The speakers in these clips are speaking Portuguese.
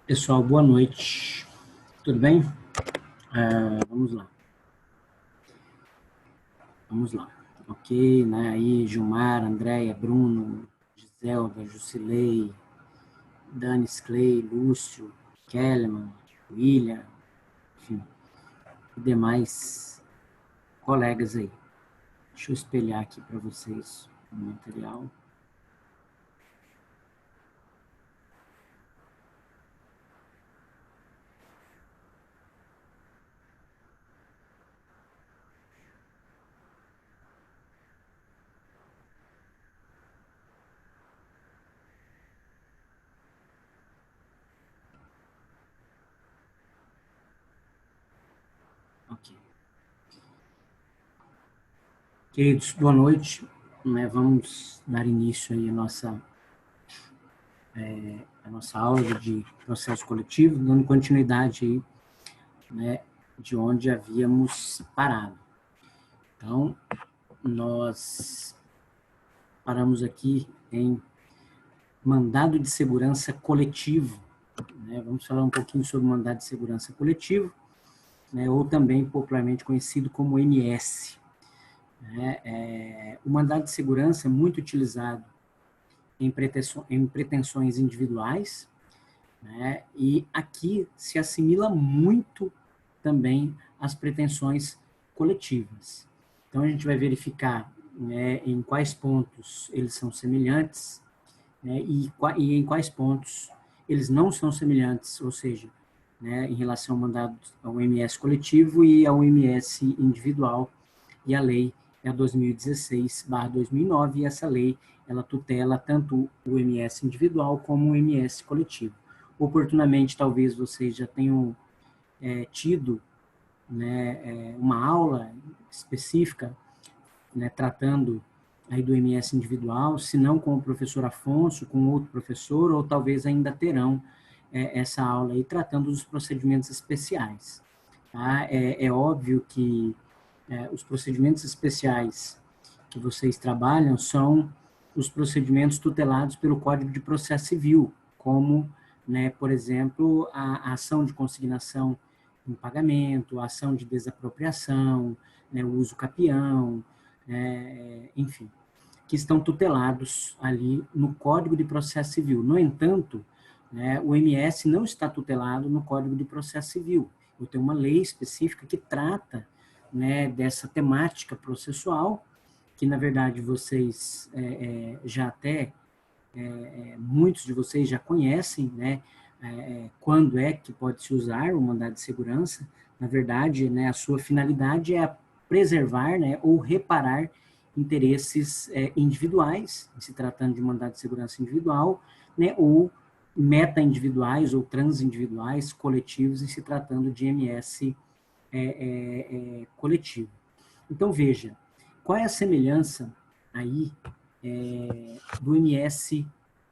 Pessoal, boa noite. Tudo bem? Vamos lá. Vamos lá. Ok, né? Aí, Gilmar, Andréia, Bruno, Giselda, Jusilei, Danis Clay, Lúcio, Kellerman, William, enfim, e demais colegas aí. Deixa eu espelhar aqui para vocês o material. Ok. Queridos, boa noite. Vamos dar início aí a nossa aula de processo coletivo, dando continuidade aí, né, de onde havíamos parado. Então, nós paramos aqui em mandado de segurança coletivo, né? Vamos falar um pouquinho sobre mandado de segurança coletivo, né, ou também popularmente conhecido como MS. O mandado de segurança é muito utilizado em pretensões individuais, né, e aqui se assimila muito também às pretensões coletivas. Então, a gente vai verificar, né, em quais pontos eles são semelhantes, né, e em quais pontos eles não são semelhantes, ou seja, né, em relação ao mandado ao MS coletivo e ao MS individual, e a lei é a 2016/2009, e essa lei ela tutela tanto o MS individual como o MS coletivo. Oportunamente, talvez vocês já tenham tido, né, uma aula específica, né, tratando aí do MS individual, se não com o professor Afonso, com outro professor, ou talvez ainda terão essa aula aí tratando dos procedimentos especiais. Tá? É óbvio que os procedimentos especiais que vocês trabalham são os procedimentos tutelados pelo Código de Processo Civil, como, né, por exemplo, a ação de consignação em pagamento, a ação de desapropriação, né, o uso capião, enfim, que estão tutelados ali no Código de Processo Civil. No entanto, né, o MS não está tutelado no Código de Processo Civil. Eu tenho uma lei específica que trata, né, dessa temática processual, que na verdade vocês já até, muitos de vocês já conhecem, né, quando é que pode se usar o mandado de segurança. Na verdade, né, a sua finalidade é preservar, né, ou reparar interesses individuais, se tratando de mandado de segurança individual, né, ou meta-individuais ou transindividuais, coletivos, em se tratando de MS coletivo. Então, veja, qual é a semelhança aí do MS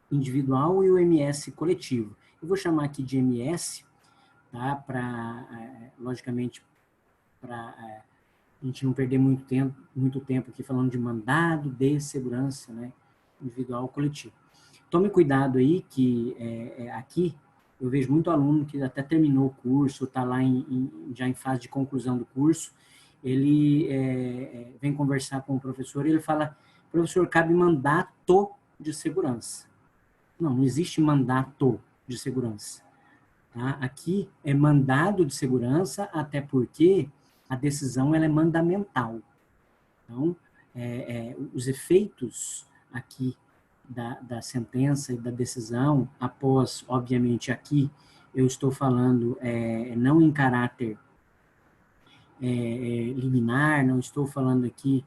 individual e o MS coletivo? Eu vou chamar aqui de MS, tá? Logicamente, para a gente não perder muito tempo aqui falando de mandado de segurança, né, individual ou coletivo. Tome cuidado aí que aqui eu vejo muito aluno que até terminou o curso, está lá já em fase de conclusão do curso, ele vem conversar com o professor e ele fala: professor, cabe mandato de segurança. Não existe mandato de segurança. Tá? Aqui é mandado de segurança, até porque a decisão ela é mandamental. Então, os efeitos aqui da sentença e da decisão, após, obviamente, aqui eu estou falando não em caráter liminar, não estou falando aqui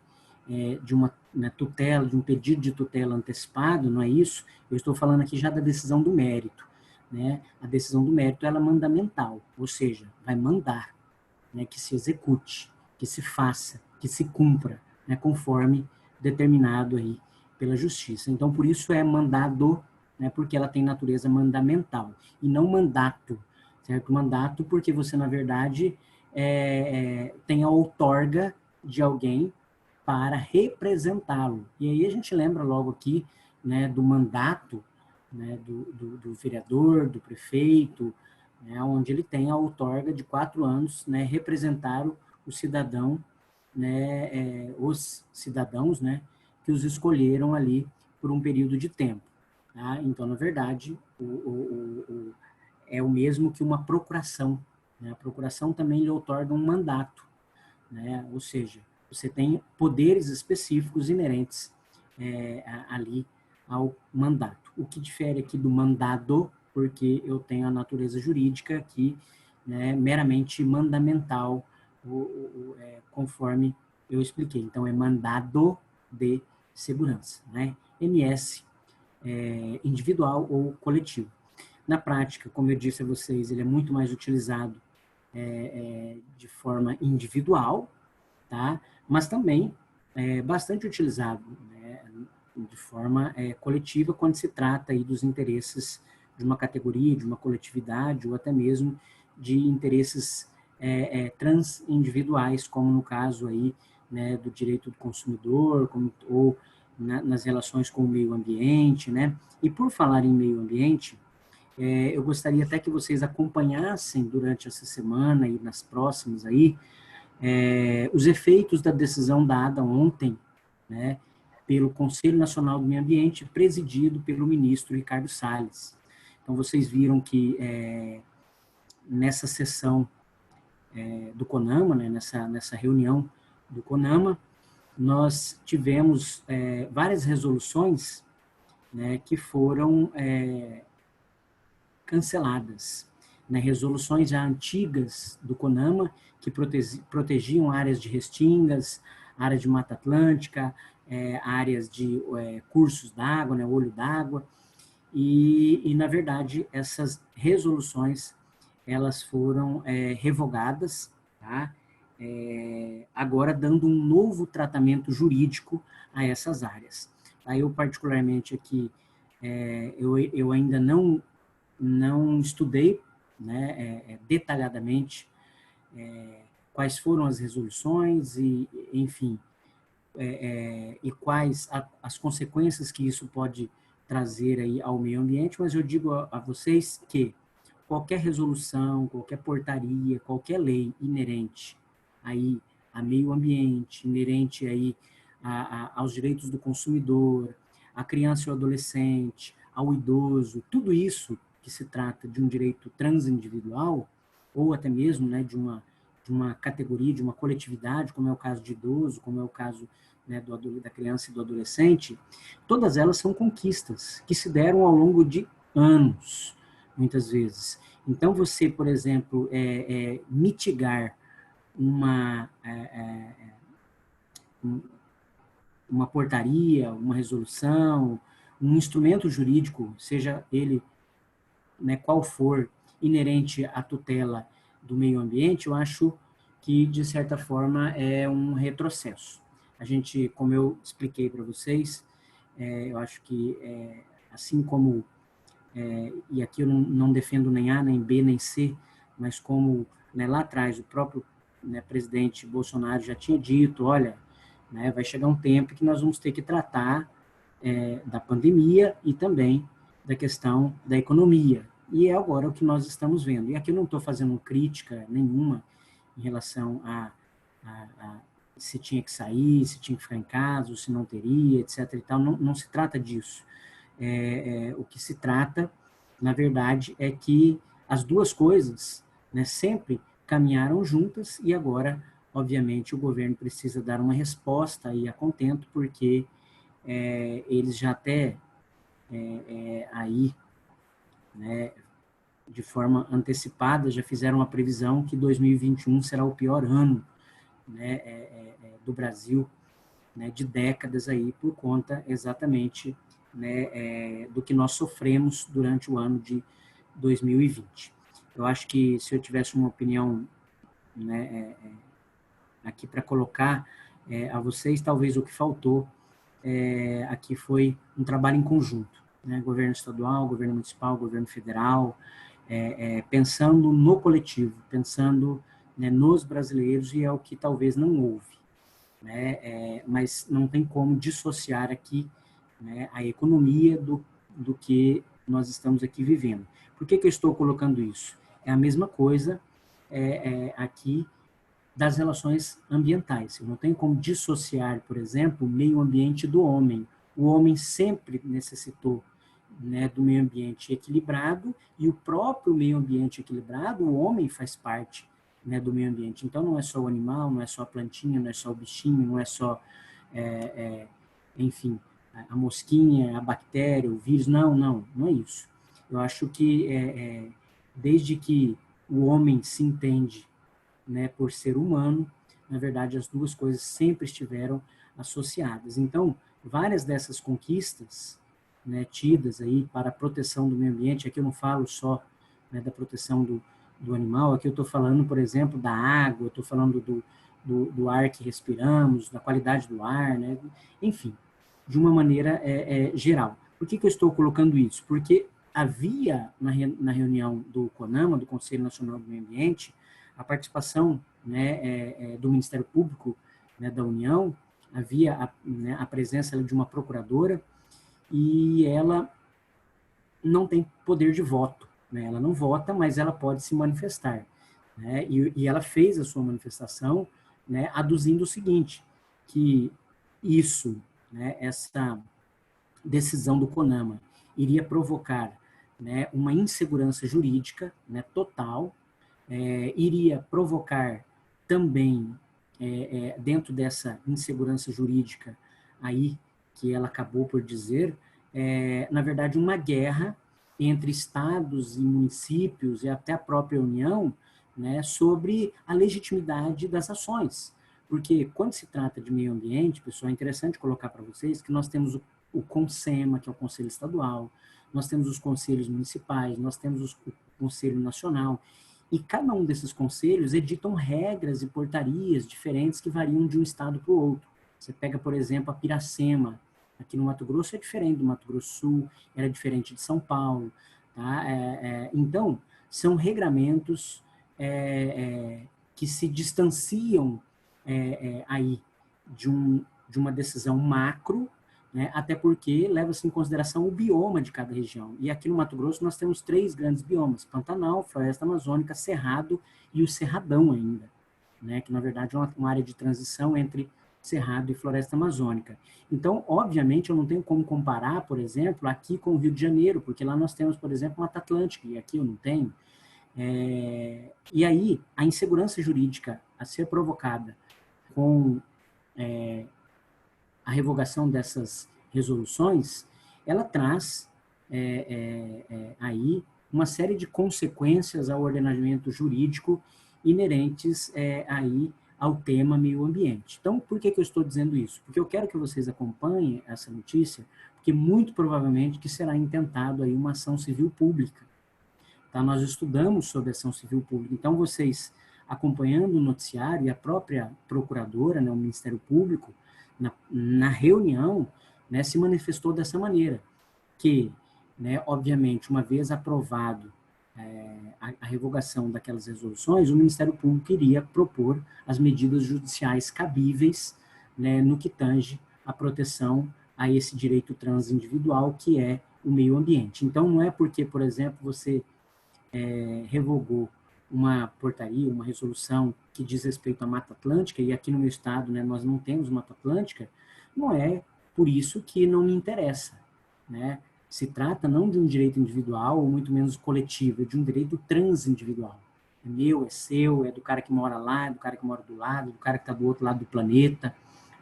de uma tutela, de um pedido de tutela antecipado, não é isso? Eu estou falando aqui já da decisão do mérito. Né? A decisão do mérito ela é mandamental, ou seja, vai mandar, né, que se execute, que se faça, que se cumpra, né, conforme determinado aí pela justiça. Então, por isso é mandado, né, porque ela tem natureza mandamental, e não mandato, certo? Mandato porque você, na verdade, tem a outorga de alguém para representá-lo. E aí a gente lembra logo aqui, né, do mandato, né, do vereador, do prefeito, né, onde ele tem a outorga de 4 anos, né, representar o cidadão, né, os cidadãos, né, que os escolheram ali por um período de tempo. Tá? Então, na verdade, é o mesmo que uma procuração. Né? A procuração também lhe outorga um mandato, né? Ou seja, você tem poderes específicos inerentes ali ao mandato. O que difere aqui do mandado, porque eu tenho a natureza jurídica aqui, né, meramente mandamental, conforme eu expliquei. Então, é mandado de segurança, né? MS, individual ou coletivo. Na prática, como eu disse a vocês, ele é muito mais utilizado de forma individual, tá? Mas também bastante utilizado, né, de forma coletiva quando se trata aí dos interesses de uma categoria, de uma coletividade ou até mesmo de interesses transindividuais, como no caso aí, né, do direito do consumidor, ou nas relações com o meio ambiente, né? E por falar em meio ambiente, eu gostaria até que vocês acompanhassem durante essa semana e nas próximas aí, os efeitos da decisão dada ontem, né, pelo Conselho Nacional do Meio Ambiente, presidido pelo ministro Ricardo Salles. Então, vocês viram que nessa sessão do CONAMA, né, nessa reunião do CONAMA, nós tivemos várias resoluções, né, que foram canceladas, né, resoluções já antigas do CONAMA, que protegiam áreas de restingas, áreas de Mata Atlântica, áreas de cursos d'água, né, olho d'água, e, na verdade, essas resoluções, elas foram revogadas, tá? Agora dando um novo tratamento jurídico a essas áreas. Aí eu, particularmente, aqui, eu ainda não estudei, né, detalhadamente quais foram as resoluções e, enfim, e quais as consequências que isso pode trazer aí ao meio ambiente, mas eu digo a vocês que qualquer resolução, qualquer portaria, qualquer lei inerente aí a meio ambiente, inerente aí aos direitos do consumidor, à criança e ao adolescente, ao idoso, tudo isso que se trata de um direito transindividual, ou até mesmo, né, de uma categoria, de uma coletividade, como é o caso de idoso, como é o caso, né, da criança e do adolescente, todas elas são conquistas que se deram ao longo de anos, muitas vezes. Então, você, por exemplo, mitigar uma, uma portaria, uma resolução, um instrumento jurídico, seja ele, né, qual for, inerente à tutela do meio ambiente, eu acho que, de certa forma, é um retrocesso. A gente, como eu expliquei para vocês, eu acho que, assim como, e aqui eu não defendo nem A, nem B, nem C, mas como, né, lá atrás o próprio, né, presidente Bolsonaro já tinha dito, olha, né, vai chegar um tempo que nós vamos ter que tratar da pandemia e também da questão da economia. E é agora o que nós estamos vendo. E aqui eu não estou fazendo crítica nenhuma em relação a se tinha que sair, se tinha que ficar em casa, ou se não teria, etc. E tal. Não se trata disso. O que se trata, na verdade, é que as duas coisas, né, sempre caminharam juntas e agora, obviamente, o governo precisa dar uma resposta aí a contento, porque eles já até aí, né, de forma antecipada, já fizeram uma previsão que 2021 será o pior ano, né, do Brasil, né, de décadas aí, por conta exatamente, né, do que nós sofremos durante o ano de 2020. Eu acho que se eu tivesse uma opinião, né, aqui para colocar a vocês, talvez o que faltou aqui foi um trabalho em conjunto, né? Governo estadual, governo municipal, governo federal, pensando no coletivo, pensando, né, nos brasileiros, e é o que talvez não houve, né? Mas não tem como dissociar aqui, né, a economia do que nós estamos aqui vivendo. Por que eu estou colocando isso? É a mesma coisa aqui das relações ambientais. Eu não tenho como dissociar, por exemplo, o meio ambiente do homem. O homem sempre necessitou, né, do meio ambiente equilibrado, e o próprio meio ambiente equilibrado, o homem faz parte, né, do meio ambiente. Então, não é só o animal, não é só a plantinha, não é só o bichinho, não é só, enfim, a mosquinha, a bactéria, o vírus. Não é isso. Eu acho que, desde que o homem se entende, né, por ser humano, na verdade, as duas coisas sempre estiveram associadas. Então, várias dessas conquistas, né, tidas aí para a proteção do meio ambiente, aqui eu não falo só, né, da proteção do animal, aqui eu estou falando, por exemplo, da água, eu estou falando do ar que respiramos, da qualidade do ar, né, enfim, de uma maneira geral. Por que eu estou colocando isso? Porque havia, na reunião do CONAMA, do Conselho Nacional do Meio Ambiente, a participação, né, do Ministério Público, né, da União, havia né, a presença de uma procuradora, e ela não tem poder de voto, né? Ela não vota, mas ela pode se manifestar, né? E ela fez a sua manifestação, né, aduzindo o seguinte, que isso, né, essa decisão do CONAMA iria provocar, né, uma insegurança jurídica, né, total, iria provocar também, dentro dessa insegurança jurídica aí, que ela acabou por dizer, na verdade, uma guerra entre estados e municípios e até a própria União, né, sobre a legitimidade das ações. Porque quando se trata de meio ambiente, pessoal, é interessante colocar para vocês que nós temos o CONSEMA, que é o Conselho Estadual, nós temos os conselhos municipais, nós temos o Conselho Nacional, e cada um desses conselhos editam regras e portarias diferentes que variam de um estado para o outro. Você pega, por exemplo, a Piracema, aqui no Mato Grosso é diferente do Mato Grosso Sul, era diferente de São Paulo. Tá? Então, são regramentos que se distanciam aí de uma decisão macro, né? Até porque leva-se em consideração o bioma de cada região. E aqui no Mato Grosso nós temos 3 grandes biomas: Pantanal, Floresta Amazônica, Cerrado e o Cerradão ainda, né? Que na verdade é uma área de transição entre Cerrado e Floresta Amazônica. Então, obviamente, eu não tenho como comparar, por exemplo, aqui com o Rio de Janeiro, porque lá nós temos, por exemplo, Mata Atlântica, e aqui eu não tenho. E aí, a insegurança jurídica a ser provocada com a revogação dessas resoluções, ela traz aí uma série de consequências ao ordenamento jurídico inerentes aí ao tema meio ambiente. Então, por que eu estou dizendo isso? Porque eu quero que vocês acompanhem essa notícia, porque muito provavelmente que será intentado aí uma ação civil pública. Tá? Nós estudamos sobre ação civil pública, então vocês acompanhando o noticiário e a própria procuradora, né, o Ministério Público, na reunião, né, se manifestou dessa maneira, que, né, obviamente, uma vez aprovado a revogação daquelas resoluções, o Ministério Público iria propor as medidas judiciais cabíveis, né, no que tange a proteção a esse direito transindividual, que é o meio ambiente. Então, não é porque, por exemplo, você revogou uma portaria, uma resolução que diz respeito à Mata Atlântica, e aqui no meu estado, né, nós não temos Mata Atlântica, não é por isso que não me interessa, né? Se trata não de um direito individual, ou muito menos coletivo, é de um direito transindividual. É meu, é seu, é do cara que mora lá, é do cara que mora do lado, do cara que está do outro lado do planeta,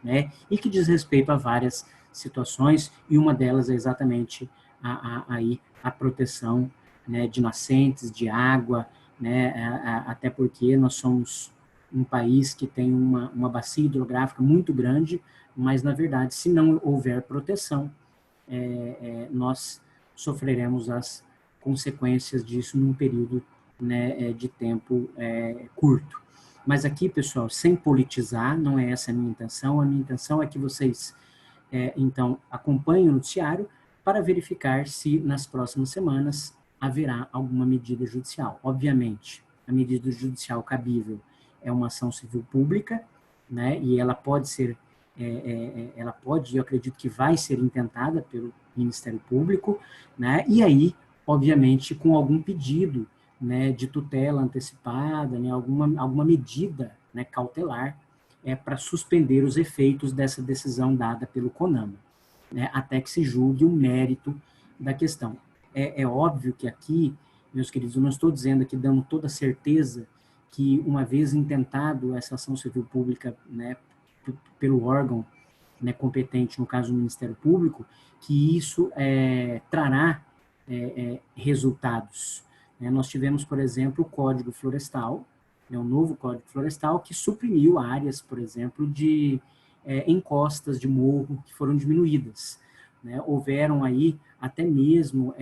né? E que diz respeito a várias situações, e uma delas é exatamente a proteção, né, de nascentes, de água, né, até porque nós somos um país que tem uma bacia hidrográfica muito grande, mas, na verdade, se não houver proteção, nós sofreremos as consequências disso num período, né, de tempo curto. Mas aqui, pessoal, sem politizar, não é essa a minha intenção é que vocês, então, acompanhem o noticiário para verificar se nas próximas semanas haverá alguma medida judicial. Obviamente, a medida judicial cabível é uma ação civil pública, né, e ela pode ser ela pode, eu acredito que vai ser intentada pelo Ministério Público, né? E aí, obviamente, com algum pedido, né, de tutela antecipada, né, alguma medida, né, cautelar, para suspender os efeitos dessa decisão dada pelo CONAMA, né, até que se julgue o mérito da questão. É óbvio que aqui, meus queridos, eu não estou dizendo aqui, dando toda certeza que, uma vez intentado essa ação civil pública, né, pelo órgão, né, competente, no caso do Ministério Público, que isso trará resultados. Né? Nós tivemos, por exemplo, o Código Florestal, né, um novo Código Florestal, que suprimiu áreas, por exemplo, de encostas de morro que foram diminuídas. Né? Houveram aí até mesmo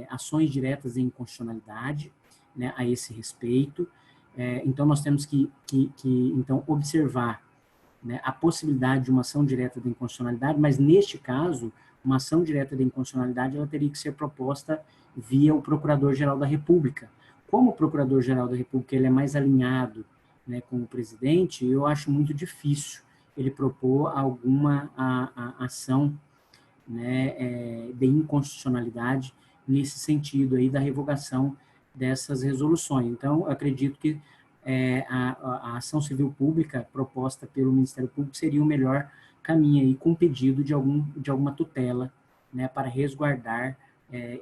ações diretas de inconstitucionalidade, né, a esse respeito. Então, nós temos que então, observar, né, a possibilidade de uma ação direta de inconstitucionalidade, mas, neste caso, uma ação direta de inconstitucionalidade ela teria que ser proposta via o Procurador-Geral da República. Como o Procurador-Geral da República ele é mais alinhado, né, com o presidente, eu acho muito difícil ele propor alguma ação, né, de inconstitucionalidade nesse sentido aí da revogação dessas resoluções. Então, eu acredito que a ação civil pública proposta pelo Ministério Público seria o melhor caminho aí, com pedido de alguma tutela, né, para resguardar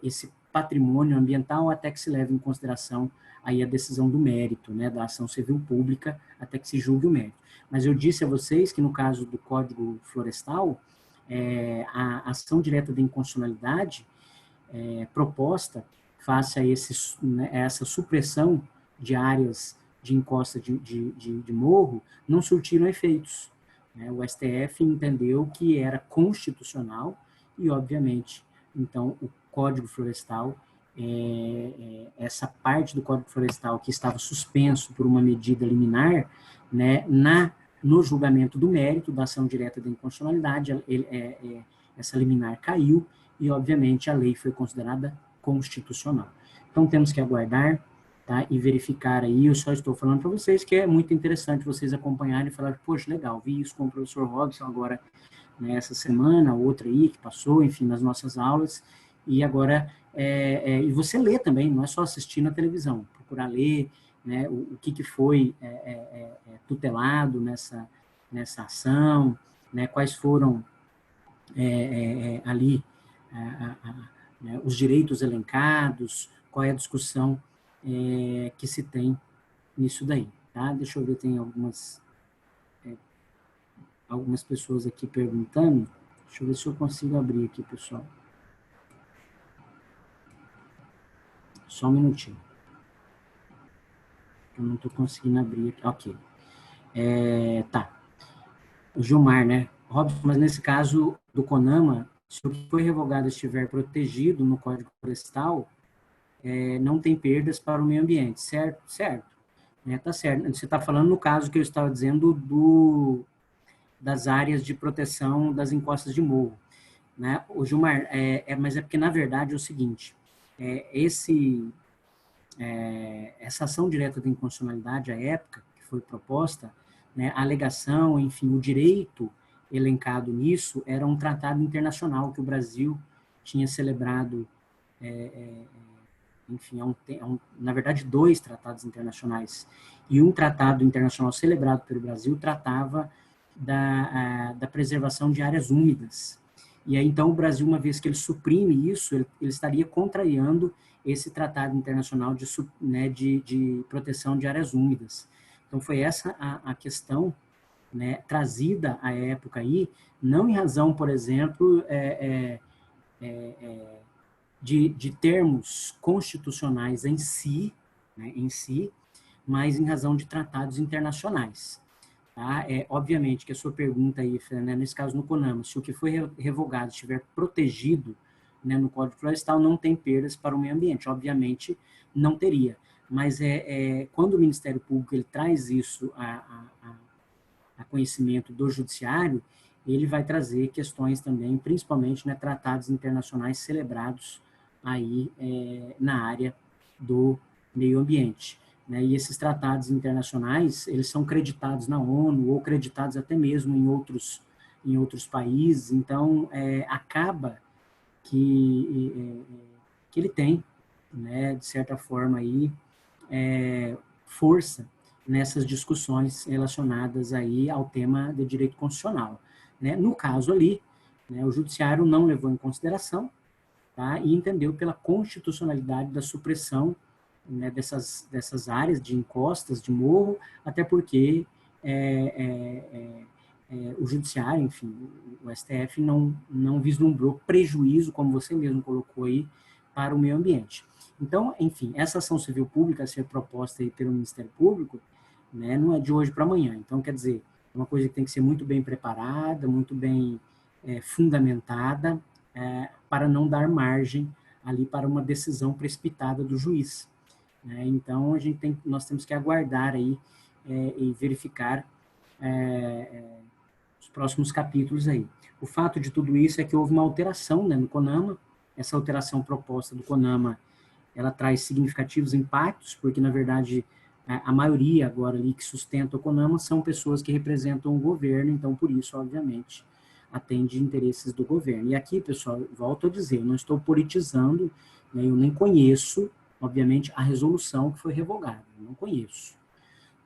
esse patrimônio ambiental, até que se leve em consideração aí a decisão do mérito, né, da ação civil pública, até que se julgue o mérito. Mas eu disse a vocês que, no caso do Código Florestal, a ação direta de inconstitucionalidade proposta face a essa supressão de áreas de encosta de morro, não surtiram efeitos. Né? O STF entendeu que era constitucional e, obviamente, então, o Código Florestal, essa parte do Código Florestal que estava suspenso por uma medida liminar, né, no julgamento do mérito da ação direta de inconstitucionalidade, essa liminar caiu e, obviamente, a lei foi considerada constitucional. Então, temos que aguardar, tá, e verificar aí. Eu só estou falando para vocês que é muito interessante vocês acompanharem e falar, poxa, legal, vi isso com o professor Robson agora, né, essa semana, outra aí que passou, enfim, nas nossas aulas, e agora, e você lê também, não é só assistir na televisão, procurar ler, né, o que foi tutelado nessa ação, né, quais foram ali né, os direitos elencados, qual é a discussão que se tem nisso daí. Tá? Deixa eu ver, tem algumas pessoas aqui perguntando. Deixa eu ver se eu consigo abrir aqui, pessoal. Só um minutinho. Eu não estou conseguindo abrir aqui. Ok. Tá. O Gilmar, né? Robson, mas nesse caso do CONAMA, se o que foi revogado estiver protegido no Código Florestal, não tem perdas para o meio ambiente, certo? Certo. Tá certo. Você está falando no caso que eu estava dizendo das áreas de proteção das encostas de morro. Né? O Gilmar, mas é porque, na verdade, é o seguinte, essa ação direta de inconstitucionalidade, à época que foi proposta, né, a alegação, enfim, o direito elencado nisso era um tratado internacional que o Brasil tinha celebrado, enfim, na verdade, 2 tratados internacionais. E um tratado internacional celebrado pelo Brasil tratava da preservação de áreas úmidas. E aí, então, o Brasil, uma vez que ele suprime isso, ele estaria contrariando esse tratado internacional de proteção de áreas úmidas. Então, foi essa a questão, né, trazida à época aí, não em razão, por exemplo, de termos constitucionais em si, né, mas em razão de tratados internacionais. Tá? Obviamente que a sua pergunta aí, né, nesse caso no CONAMA, se o que foi revogado estiver protegido, né, no Código Florestal, não tem perdas para o meio ambiente. Obviamente, não teria. Mas quando o Ministério Público ele traz isso a conhecimento do Judiciário, ele vai trazer questões também, principalmente, né, tratados internacionais celebrados aí na área do meio ambiente. Né? E esses tratados internacionais, eles são creditados na ONU ou creditados até mesmo em outros em outros países, então acaba que ele tem, né, de certa forma, aí, força nessas discussões relacionadas aí ao tema de direito constitucional. Né? No caso ali, né, o judiciário não levou em consideração, tá, e entendeu pela constitucionalidade da supressão, né, dessas áreas de encostas, de morro, até porque o judiciário, enfim, o STF não vislumbrou prejuízo, como você mesmo colocou aí, para o meio ambiente. Então, enfim, essa ação civil pública a ser proposta aí pelo Ministério Público, né, não é de hoje para amanhã. Então, quer dizer, é uma coisa que tem que ser muito bem preparada, muito bem fundamentada, para não dar margem ali para uma decisão precipitada do juiz. Né? Então, nós temos que aguardar aí e verificar os próximos capítulos aí. O fato de tudo isso é que houve uma alteração, né, no CONAMA. Essa alteração proposta do CONAMA, ela traz significativos impactos, porque, na verdade, a maioria agora ali que sustenta o CONAMA são pessoas que representam o governo, então, por isso, obviamente, atende interesses do governo. E aqui, pessoal, volto a dizer, eu não estou politizando, né, eu nem conheço, obviamente, a resolução que foi revogada, eu não conheço.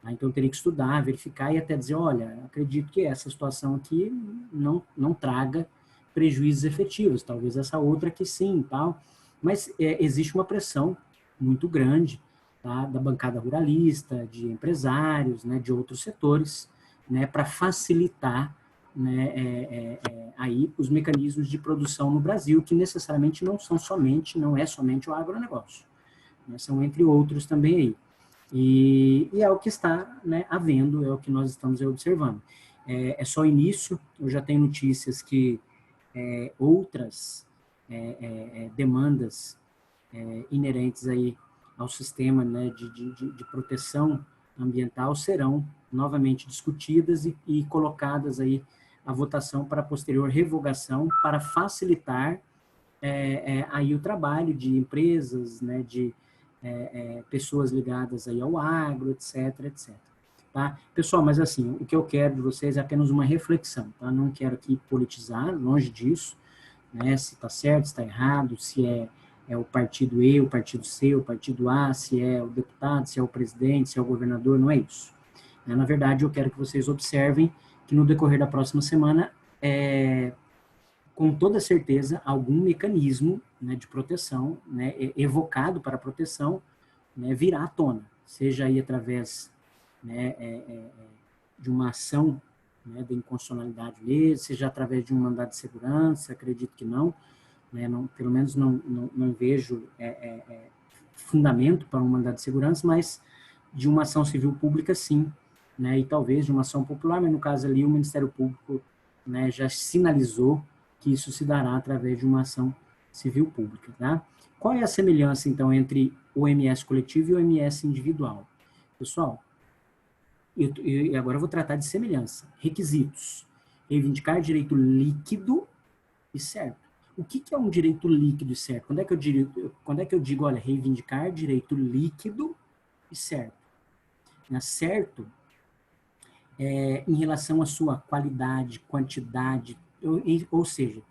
Então, eu teria que estudar, verificar e até dizer, olha, acredito que essa situação aqui não traga prejuízos efetivos, talvez essa outra aqui sim, tal. Mas existe uma pressão muito grande, tá, da bancada ruralista, de empresários, né, de outros setores, né, para facilitar, né, aí os mecanismos de produção no Brasil, que necessariamente não é somente o agronegócio, né, são entre outros também aí. E é o que está, né, havendo, é o que nós estamos observando. É só início, eu já tenho notícias que outras demandas inerentes aí ao sistema, né, de proteção ambiental serão novamente discutidas e colocadas aí à votação para posterior revogação, para facilitar aí o trabalho de empresas, né, de pessoas ligadas aí ao agro, etc, etc. Tá? Pessoal, mas assim, o que eu quero de vocês é apenas uma reflexão, tá? Não quero aqui politizar, longe disso, né? Se está certo, se está errado, se é o partido E, o partido C, o partido A, se é o deputado, se é o presidente, se é o governador, não é isso. Na verdade, eu quero que vocês observem que no decorrer da próxima semana, com toda certeza, algum mecanismo, né, de proteção, né, evocado para a proteção, né, virá à tona, seja aí através, né, de uma ação, né, de inconstitucionalidade mesmo, seja através de um mandado de segurança, acredito que não, né, pelo menos não vejo fundamento para um mandado de segurança, mas de uma ação civil pública, sim, né, e talvez de uma ação popular, mas no caso ali o Ministério Público, né, já sinalizou que isso se dará através de uma ação civil pública. Tá? Qual é a semelhança, então, entre o MS coletivo e o MS individual? Pessoal, e agora eu vou tratar de semelhança. Requisitos. Reivindicar direito líquido e certo. O que é um direito líquido e certo? Quando é que eu digo, olha, reivindicar direito líquido e certo? Certo em relação à sua qualidade, quantidade, ou seja,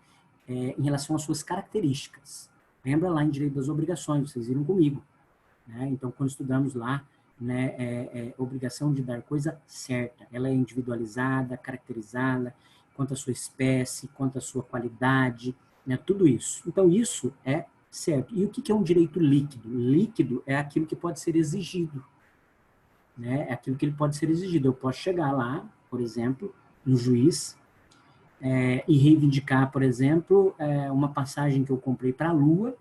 em relação às suas características. Lembra lá em Direito das Obrigações, vocês viram comigo. Né? Então, quando estudamos lá, né, obrigação de dar coisa certa. Ela é individualizada, caracterizada, quanto à sua espécie, quanto à sua qualidade, né, tudo isso. Então, isso é certo. E o que é um direito líquido? Líquido é aquilo que pode ser exigido. Né? É aquilo que ele pode ser exigido. Eu posso chegar lá, por exemplo, no juiz, e reivindicar, por exemplo, uma passagem que eu comprei para a Lua,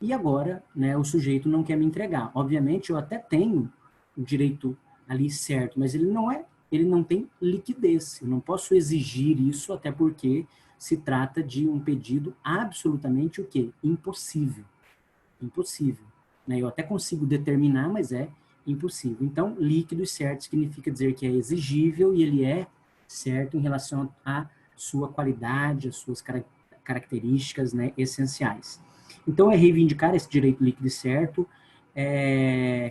e agora, né, o sujeito não quer me entregar. Obviamente, eu até tenho o direito ali certo, mas ele não tem liquidez. Eu não posso exigir isso, até porque se trata de um pedido absolutamente o quê? Impossível. Impossível. Né? Eu até consigo determinar, mas é impossível. Então, líquido e certo significa dizer que é exigível e ele é certo em relação à sua qualidade, às suas características, né, essenciais. Então, é reivindicar esse direito líquido e certo,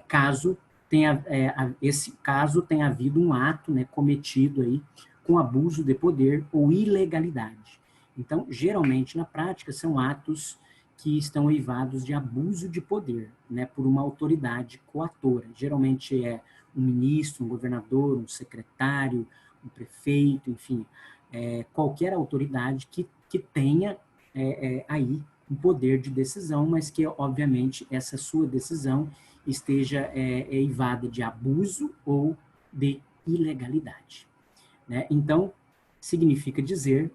caso tenha havido um ato, né, cometido aí com abuso de poder ou ilegalidade. Então, geralmente, na prática, são atos que estão eivados de abuso de poder, né, por uma autoridade coatora. Geralmente é um ministro, um governador, um secretário, um prefeito, enfim, qualquer autoridade que tenha aí um poder de decisão, mas que, obviamente, essa sua decisão esteja eivada de abuso ou de ilegalidade, né? Então, significa dizer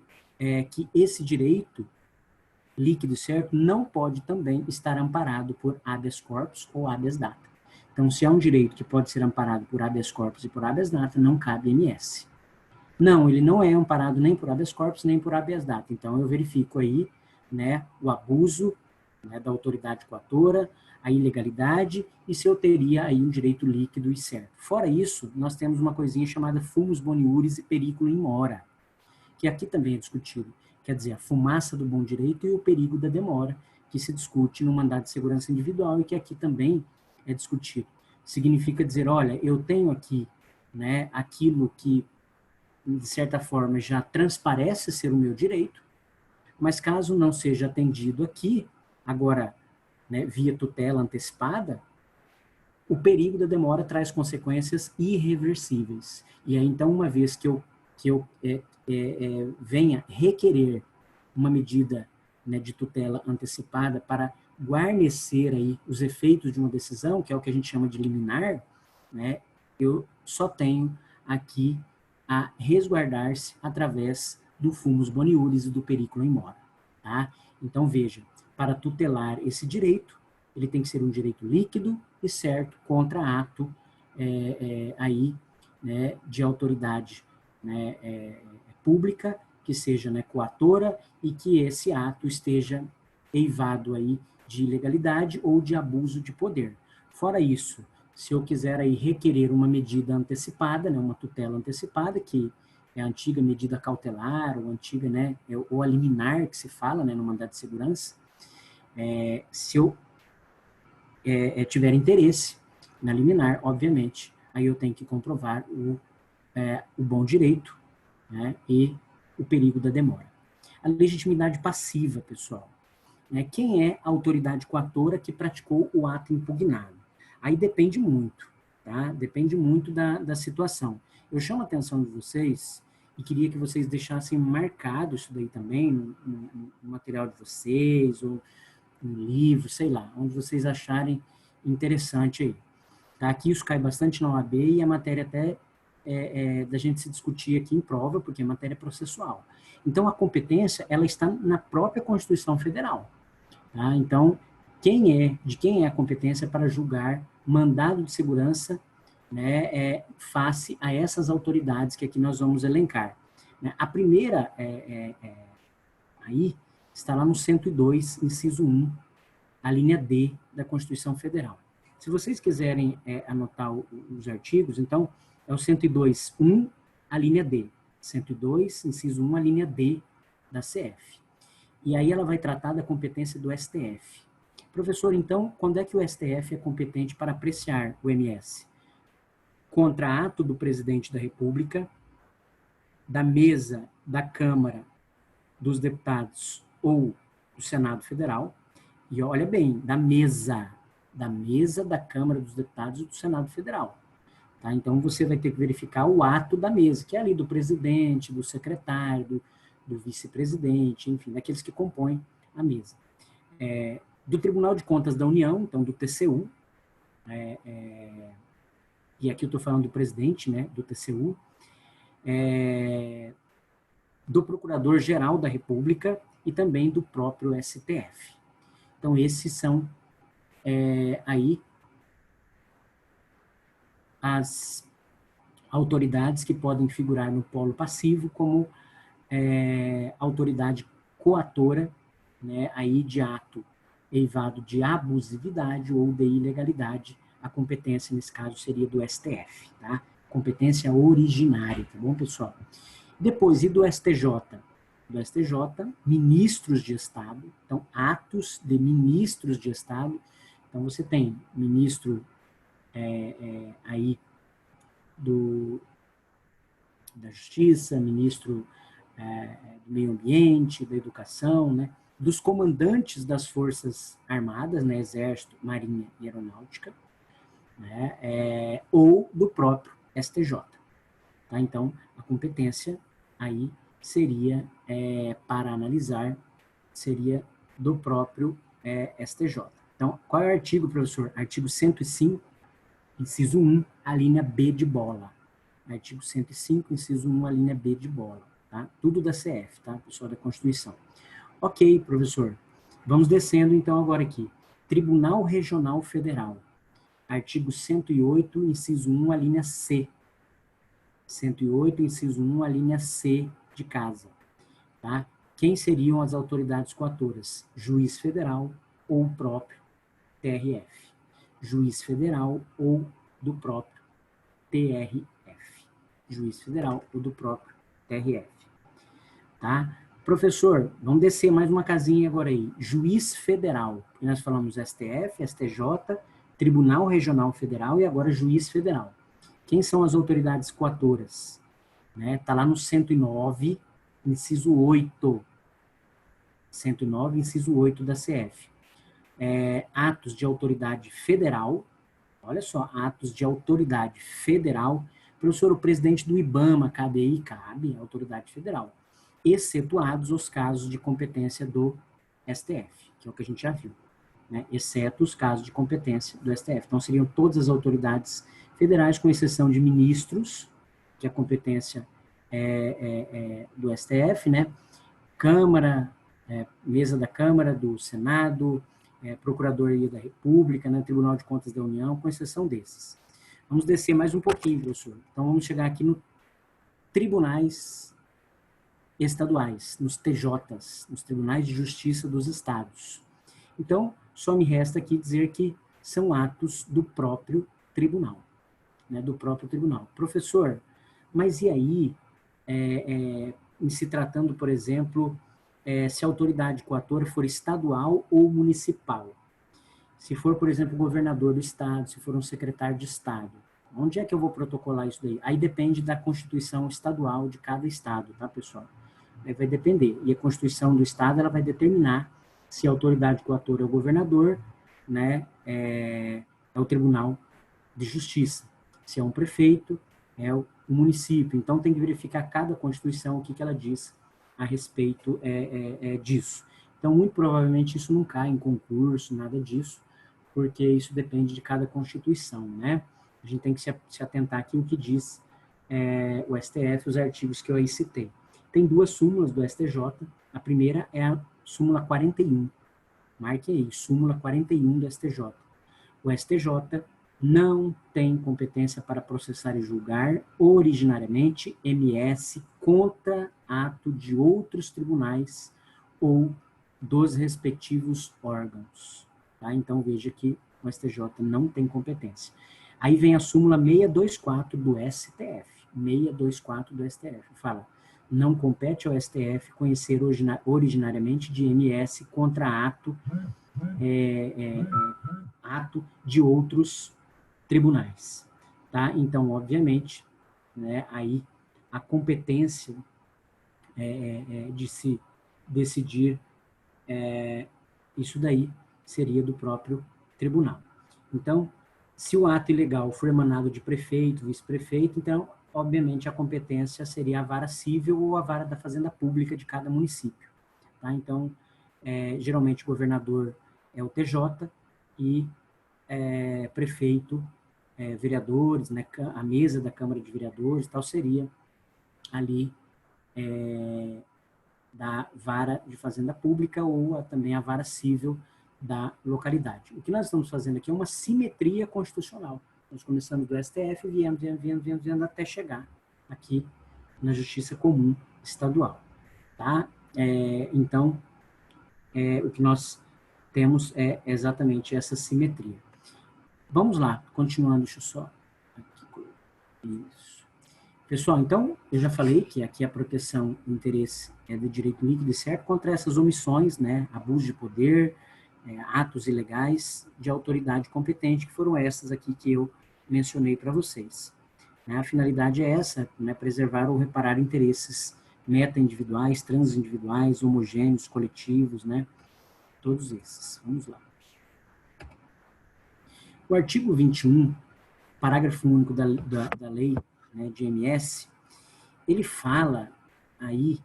que esse direito líquido certo não pode também estar amparado por habeas corpus ou habeas data. Então, se há um direito que pode ser amparado por habeas corpus e por habeas data, não cabe MS. Não, ele não é amparado nem por habeas corpus, nem por habeas data. Então, eu verifico aí, né, o abuso, né, da autoridade coatora, a ilegalidade, e se eu teria aí um direito líquido e certo. Fora isso, nós temos uma coisinha chamada fumus boniuris e periculum in mora, que aqui também é discutido. Quer dizer, a fumaça do bom direito e o perigo da demora, que se discute no mandado de segurança individual e que aqui também é discutido. Significa dizer, olha, eu tenho aqui, né, aquilo que, de certa forma, já transparece ser o meu direito, mas caso não seja atendido aqui, agora, né, via tutela antecipada, o perigo da demora traz consequências irreversíveis. E aí, então, uma vez que eu venha requerer uma medida, né, de tutela antecipada para guarnecer aí os efeitos de uma decisão, que é o que a gente chama de liminar, né, eu só tenho aqui a resguardar-se através do fumus boniuris e do periculum in mora, tá? Então, veja, para tutelar esse direito, ele tem que ser um direito líquido e certo contra ato aí, né, de autoridade, né, pública, que seja, né, coatora, e que esse ato esteja eivado aí de ilegalidade ou de abuso de poder. Fora isso, se eu quiser aí requerer uma medida antecipada, né, uma tutela antecipada, que é a antiga medida cautelar, ou antiga, né, ou a liminar, que se fala, né, no mandado de segurança, se eu tiver interesse na liminar, obviamente, aí eu tenho que comprovar o bom direito, né, e o perigo da demora. A legitimidade passiva, pessoal, né, quem é a autoridade coatora que praticou o ato impugnado? Aí depende muito, tá? Depende muito da situação. Eu chamo a atenção de vocês e queria que vocês deixassem marcado isso daí também no material de vocês, ou um livro, sei lá, onde vocês acharem interessante aí. Tá? Aqui isso cai bastante na OAB e a matéria até da gente se discutir aqui em prova, porque é matéria processual. Então, a competência, ela está na própria Constituição Federal. Tá? Então, de quem é a competência para julgar mandado de segurança, né, face a essas autoridades que aqui nós vamos elencar. Né? A primeira aí está lá no 102, inciso 1, a linha D da Constituição Federal. Se vocês quiserem anotar os artigos, então, é o 102.1, a linha D. 102, inciso 1, a linha D da CF. E aí ela vai tratar da competência do STF. Professor, então, quando é que o STF é competente para apreciar o MS? Contra ato do presidente da República, da mesa da Câmara dos Deputados ou do Senado Federal, e olha bem, da mesa da Câmara dos Deputados e do Senado Federal. Tá? Então, você vai ter que verificar o ato da mesa, que é ali do presidente, do secretário, do vice-presidente, enfim, daqueles que compõem a mesa. Do Tribunal de Contas da União, então do TCU, e aqui eu estou falando do presidente, né, do TCU, do Procurador-Geral da República e também do próprio STF. Então, esses são aí as autoridades que podem figurar no polo passivo como autoridade coatora, né, aí de ato eivado de abusividade ou de ilegalidade. A competência, nesse caso, seria do STF, tá? Competência originária, tá bom, pessoal? Depois, e do STJ? Do STJ, ministros de Estado, então, atos de ministros de Estado. Então, você tem ministro aí da Justiça, ministro do Meio Ambiente, da Educação, né, dos comandantes das Forças Armadas, né, Exército, Marinha e Aeronáutica, né, ou do próprio STJ. Tá? Então, a competência aí seria, para analisar, seria do próprio STJ. Então, qual é o artigo, professor? Artigo 105, inciso 1, a linha B de bola. Artigo 105, inciso 1, a linha B de bola. Tá? Tudo da CF, tá, pessoal, da Constituição. Ok, professor. Vamos descendo, então, agora aqui. Tribunal Regional Federal. Artigo 108, inciso 1, a linha C. 108, inciso 1, a linha C de casa. Tá? Quem seriam as autoridades coatoras? Juiz federal ou o próprio TRF. Juiz federal ou do próprio TRF. Juiz federal ou do próprio TRF. Tá? Professor, vamos descer mais uma casinha agora aí. Juiz federal. Nós falamos STF, STJ, Tribunal Regional Federal e agora Juiz Federal. Quem são as autoridades coatoras? Tá lá no 109, inciso 8. 109, inciso 8 da CF. Atos de autoridade federal. Olha só, atos de autoridade federal. Professor, o presidente do IBAMA, cabe aí? Cabe, autoridade federal. Excetuados os casos de competência do STF, que é o que a gente já viu, né? Exceto os casos de competência do STF. Então, seriam todas as autoridades federais, com exceção de ministros, que a competência do STF, né? Câmara, mesa da Câmara, do Senado, Procuradoria da República, né? Tribunal de Contas da União, com exceção desses. Vamos descer mais um pouquinho, professor. Então, vamos chegar aqui no tribunais estaduais, nos TJs, nos Tribunais de Justiça dos Estados. Então, só me resta aqui dizer que são atos do próprio tribunal, né, do próprio tribunal. Professor, mas e aí, em se tratando, por exemplo, se a autoridade coatora for estadual ou municipal? Se for, por exemplo, o governador do estado, se for um secretário de estado, onde é que eu vou protocolar isso daí? Aí depende da Constituição estadual de cada estado, tá, pessoal? Aí vai depender. E a Constituição do estado, ela vai determinar se a autoridade coatora é o governador, né, é o Tribunal de Justiça. Se é um prefeito, é o município. Então, tem que verificar cada Constituição, o que ela diz a respeito disso. Então, muito provavelmente, isso não cai em concurso, nada disso, porque isso depende de cada Constituição, né? A gente tem que se atentar aqui o que diz o STF, os artigos que eu aí citei. Tem duas súmulas do STJ. A primeira é a súmula 41. Marque aí, súmula 41 do STJ. O STJ não tem competência para processar e julgar originariamente MS contra ato de outros tribunais ou dos respectivos órgãos. Tá? Então, veja que o STJ não tem competência. Aí vem a súmula 624 do STF. 624 do STF. Fala, não compete ao STF conhecer originariamente de MS contra ato de outros tribunais. Tá? Então, obviamente, né, aí a competência de se decidir isso daí seria do próprio tribunal. Então, se o ato ilegal for emanado de prefeito, vice-prefeito, então, obviamente, a competência seria a vara civil ou a vara da fazenda pública de cada município. Tá? Então, geralmente, o governador é o TJ e prefeito, vereadores, né, a mesa da Câmara de Vereadores, tal, seria ali da vara de fazenda pública ou também a vara civil da localidade. O que nós estamos fazendo aqui é uma simetria constitucional. Nós começamos do STF e viemos até chegar aqui na Justiça Comum Estadual. Tá? Então, o que nós temos é exatamente essa simetria. Vamos lá, continuando, deixa eu só... Isso. Pessoal, então, eu já falei que aqui a proteção do interesse do direito líquido e certo contra essas omissões, né, abuso de poder, atos ilegais de autoridade competente, que foram essas aqui que eu mencionei para vocês. A finalidade é essa, né, preservar ou reparar interesses meta-individuais, transindividuais, homogêneos, coletivos, né, todos esses. Vamos lá. O artigo 21, parágrafo único da lei, né, de MS, ele fala aí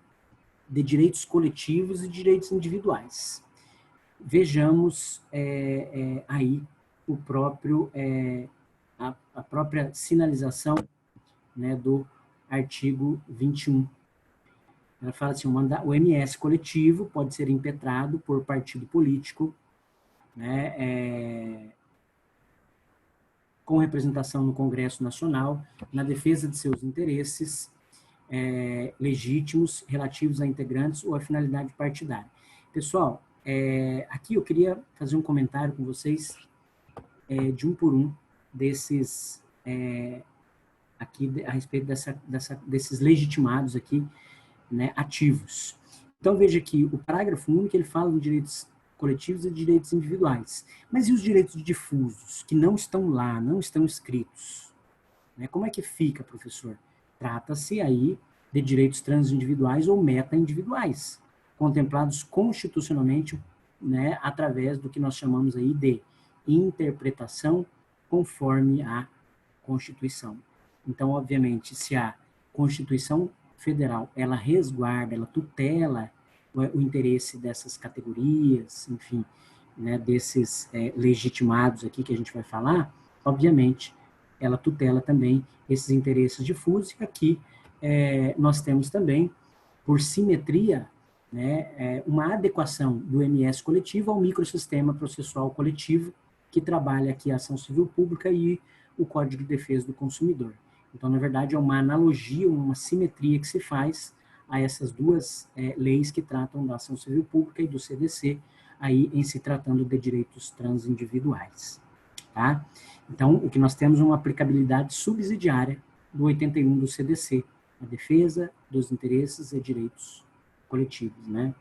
de direitos coletivos e direitos individuais. Vejamos aí o próprio, a própria sinalização, né, do artigo 21. Ela fala assim, o MS coletivo pode ser impetrado por partido político, né, com representação no Congresso Nacional, na defesa de seus interesses legítimos relativos a integrantes ou a finalidade partidária. Pessoal, aqui eu queria fazer um comentário com vocês de um por um desses, aqui a respeito desses legitimados aqui, né, ativos. Então veja que o parágrafo único ele fala de direitos coletivos e direitos individuais. Mas e os direitos difusos, que não estão lá, não estão escritos? Né? Como é que fica, professor? Trata-se aí de direitos transindividuais ou meta-individuais, contemplados constitucionalmente, né, através do que nós chamamos aí de interpretação conforme a Constituição. Então, obviamente, se a Constituição Federal, ela resguarda, ela tutela o interesse dessas categorias, enfim, né, desses legitimados aqui que a gente vai falar, obviamente, ela tutela também esses interesses difusos, e aqui nós temos também, por simetria, né, uma adequação do MS coletivo ao microsistema processual coletivo, que trabalha aqui a ação civil pública e o Código de Defesa do Consumidor. Então, na verdade, é uma analogia, uma simetria que se faz a essas duas leis que tratam da ação civil pública e do CDC, aí em se tratando de direitos transindividuais. Tá? Então, o que nós temos é uma aplicabilidade subsidiária do 81 do CDC, a defesa dos interesses e direitos coletivos, né?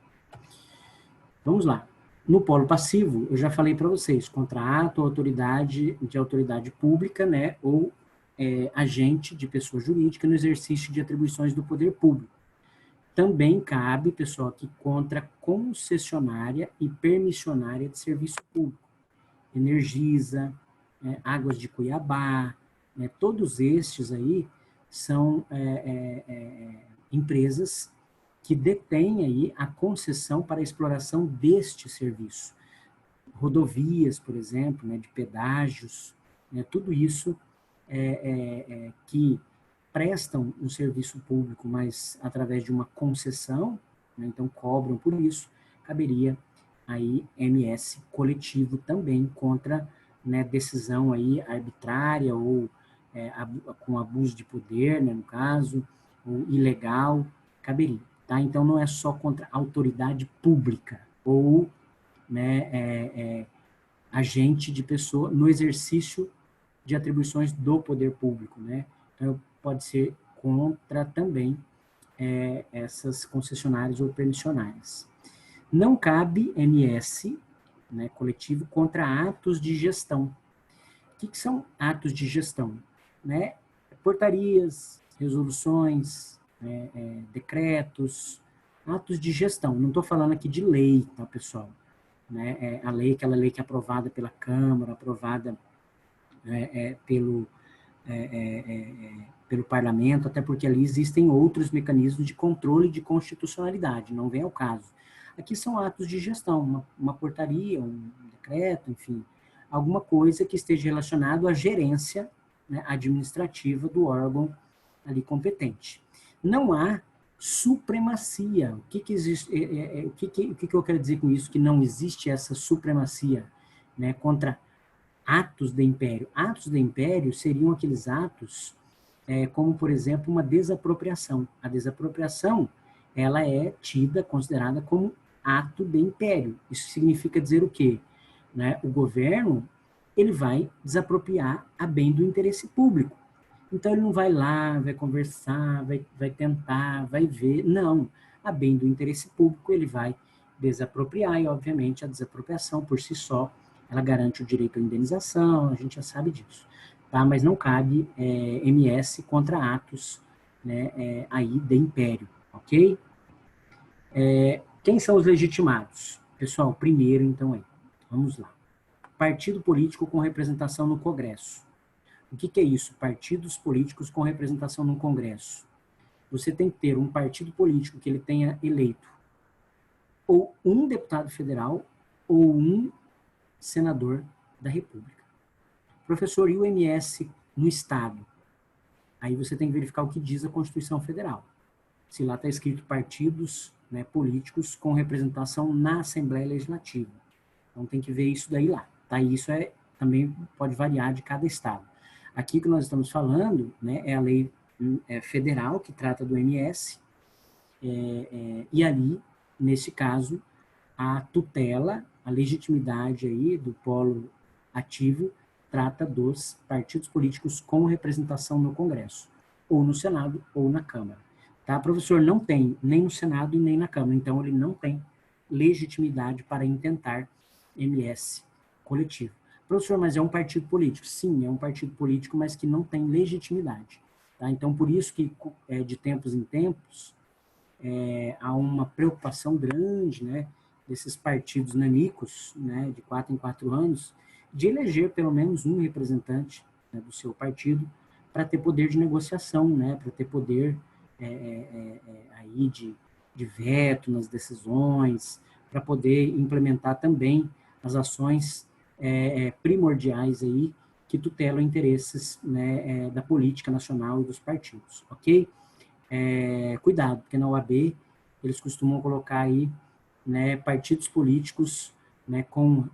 Vamos lá. No polo passivo, eu já falei para vocês, contrato, autoridade de autoridade pública, né, ou agente de pessoa jurídica no exercício de atribuições do poder público. Também cabe, pessoal, aqui contra concessionária e permissionária de serviço público. Energisa, Águas de Cuiabá, todos estes aí são empresas que detêm aí a concessão para a exploração deste serviço. Rodovias, por exemplo, de pedágios, tudo isso que prestam um serviço público, mas através de uma concessão, então cobram por isso, caberia aí MS coletivo também contra decisão aí arbitrária ou com abuso de poder, no caso, ou ilegal, caberia. Tá? Então, não é só contra a autoridade pública ou agente de pessoa no exercício de atribuições do poder público. Então, pode ser contra também essas concessionárias ou permissionárias. Não cabe MS coletivo contra atos de gestão. O que são atos de gestão? Portarias, resoluções, decretos, atos de gestão. Não estou falando aqui de lei, tá, pessoal? A lei, aquela lei que é aprovada pela Câmara, aprovada pelo parlamento, até porque ali existem outros mecanismos de controle de constitucionalidade, não vem ao caso. Aqui são atos de gestão, uma portaria, um decreto, enfim, alguma coisa que esteja relacionado à gerência administrativa do órgão ali competente. Não há supremacia. O que existe? O que eu quero dizer com isso? Que não existe essa supremacia contra atos de império. Atos de império seriam aqueles atos como, por exemplo, uma desapropriação. A desapropriação, ela é tida, considerada como ato de império. Isso significa dizer o quê? O governo, ele vai desapropriar a bem do interesse público. Então, ele não vai lá, vai conversar, vai tentar, vai ver. Não. A bem do interesse público, ele vai desapropriar, e, obviamente, a desapropriação, por si só, ela garante o direito à indenização, a gente já sabe disso. tá? Mas não cabe MS contra atos, né, aí de império, ok? Quem são os legitimados? Pessoal, primeiro, então, aí, vamos lá. Partido político com representação no Congresso. O que é isso? Partidos políticos com representação no Congresso. Você tem que ter um partido político que ele tenha eleito ou um deputado federal ou um senador da República. Professor, e o MS no Estado? Aí você tem que verificar o que diz a Constituição Federal. Se lá está escrito partidos, né, políticos com representação na Assembleia Legislativa. Então tem que ver isso daí lá. Tá? E isso também pode variar de cada estado. Aqui que nós estamos falando, né, é a lei federal que trata do MS, e ali, nesse caso, a tutela, a legitimidade aí do polo ativo trata dos partidos políticos com representação no Congresso, ou no Senado, ou na Câmara. Tá? Professor, não tem nem no Senado e nem na Câmara, então ele não tem legitimidade para intentar MS coletivo. Professor, mas é um partido político? Sim, é um partido político, mas que não tem legitimidade. Tá? Então, por isso que, de tempos em tempos, há uma preocupação grande, né, desses partidos nanicos, né, de 4 em 4 anos, de eleger pelo menos um representante, né, do seu partido para ter poder de negociação, né, para ter poder aí de veto nas decisões, para poder implementar também as ações primordiais aí que tutelam interesses, né, da política nacional e dos partidos, ok? Cuidado, porque na OAB eles costumam colocar aí, né, partidos políticos, né, com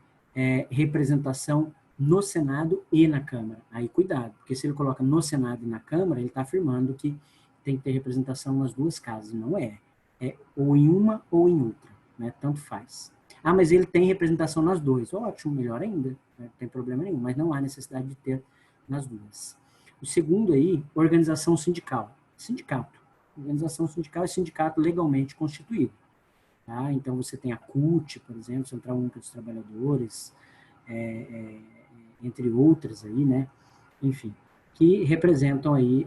representação no Senado e na Câmara. Aí cuidado, porque se ele coloca no Senado e na Câmara, ele está afirmando que tem que ter representação nas duas casas. Não é. É ou em uma ou em outra, né? Tanto faz. Ah, mas ele tem representação nas duas. Ótimo, melhor ainda. Não tem problema nenhum, mas não há necessidade de ter nas duas. O segundo aí, organização sindical. Sindicato. Organização sindical é sindicato legalmente constituído. Tá? Então, você tem a CUT, por exemplo, Central Única dos Trabalhadores, entre outras aí, né? Enfim, que representam aí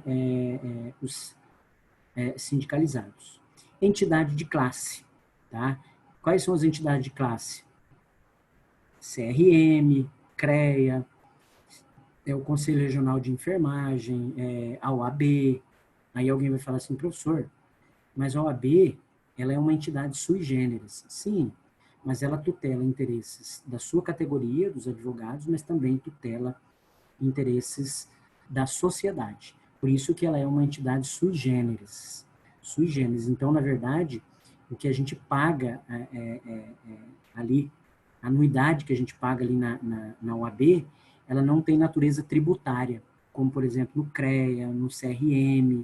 os sindicalizados. Entidade de classe, tá? Quais são as entidades de classe? CRM, CREA, o Conselho Regional de Enfermagem, a OAB. Aí alguém vai falar assim, professor, mas a OAB, ela é uma entidade sui generis. Sim, mas ela tutela interesses da sua categoria, dos advogados, mas também tutela interesses da sociedade. Por isso que ela é uma entidade sui generis. Sui generis. Então, na verdade, o que a gente paga ali, a anuidade que a gente paga ali na OAB, ela não tem natureza tributária, como, por exemplo, no CREA, no CRM,